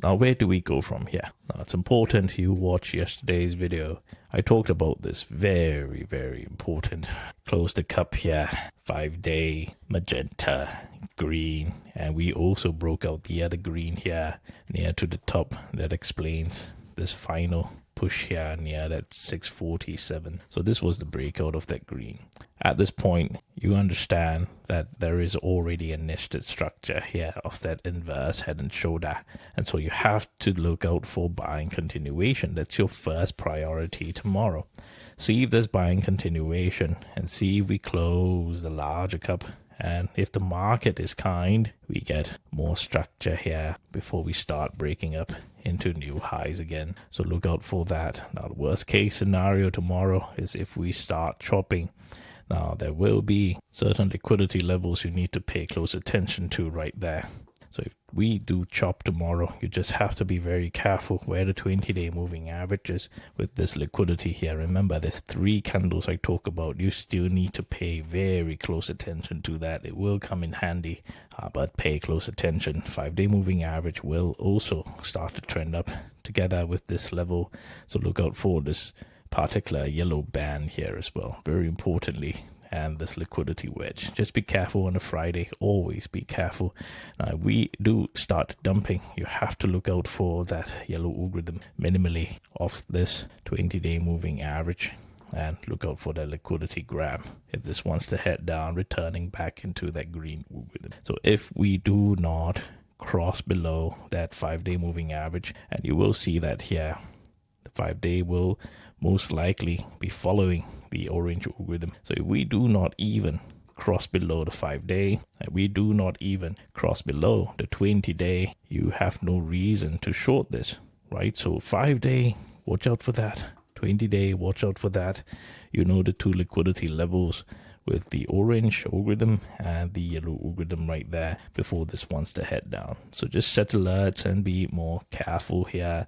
Now, where do we go from here? Now, it's important you watch yesterday's video. I talked about this very, very important. Close the cup here, 5-day, magenta, green, and we also broke out the other green here near to the top. That explains this final push here near that 647. So this was the breakout of that green. At this point, you understand that there is already a nested structure here of that inverse head and shoulder. And so you have to look out for buying continuation. That's your first priority tomorrow. See if there's buying continuation and see if we close the larger cup. And if the market is kind, we get more structure here before we start breaking up into new highs again. So look out for that. Now, the worst case scenario tomorrow is if we start chopping. Now, there will be certain liquidity levels you need to pay close attention to right there. So if we do chop tomorrow, you just have to be very careful where the 20-day moving average is with this liquidity here. Remember, there's 3 candles I talk about. You still need to pay very close attention to that. It will come in handy, but pay close attention. 5-day moving average will also start to trend up together with this level. So look out for this particular yellow band here as well. Very importantly, and this liquidity wedge. Just be careful on a Friday. Always be careful. Now, if we do start dumping, you have to look out for that yellow algorithm minimally of this 20-day moving average, and look out for the liquidity grab if this wants to head down, returning back into that green algorithm. So if we do not cross below that 5-day moving average, and you will see that here, the 5-day will most likely be following the orange algorithm. So if we do not even cross below the 5-day, and we do not even cross below the 20-day, you have no reason to short this, right? So 5-day, watch out for that. 20-day, watch out for that. You know the 2 liquidity levels with the orange algorithm and the yellow algorithm right there before this wants to head down. So just set alerts and be more careful here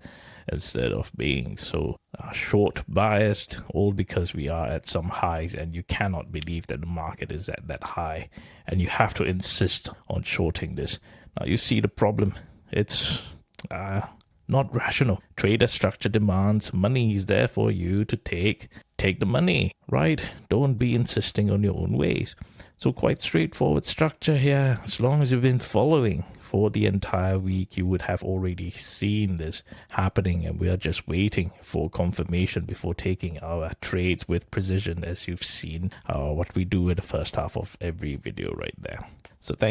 instead of being so short biased, all because we are at some highs and you cannot believe that the market is at that high and you have to insist on shorting this. Now you see the problem. It's not rational. Trader structure demands money is there for you to take the money, right? Don't be insisting on your own ways. So quite straightforward structure here. As long as you've been following for the entire week, you would have already seen this happening, and we are just waiting for confirmation before taking our trades with precision, as you've seen what we do in the first half of every video right there. So thank you.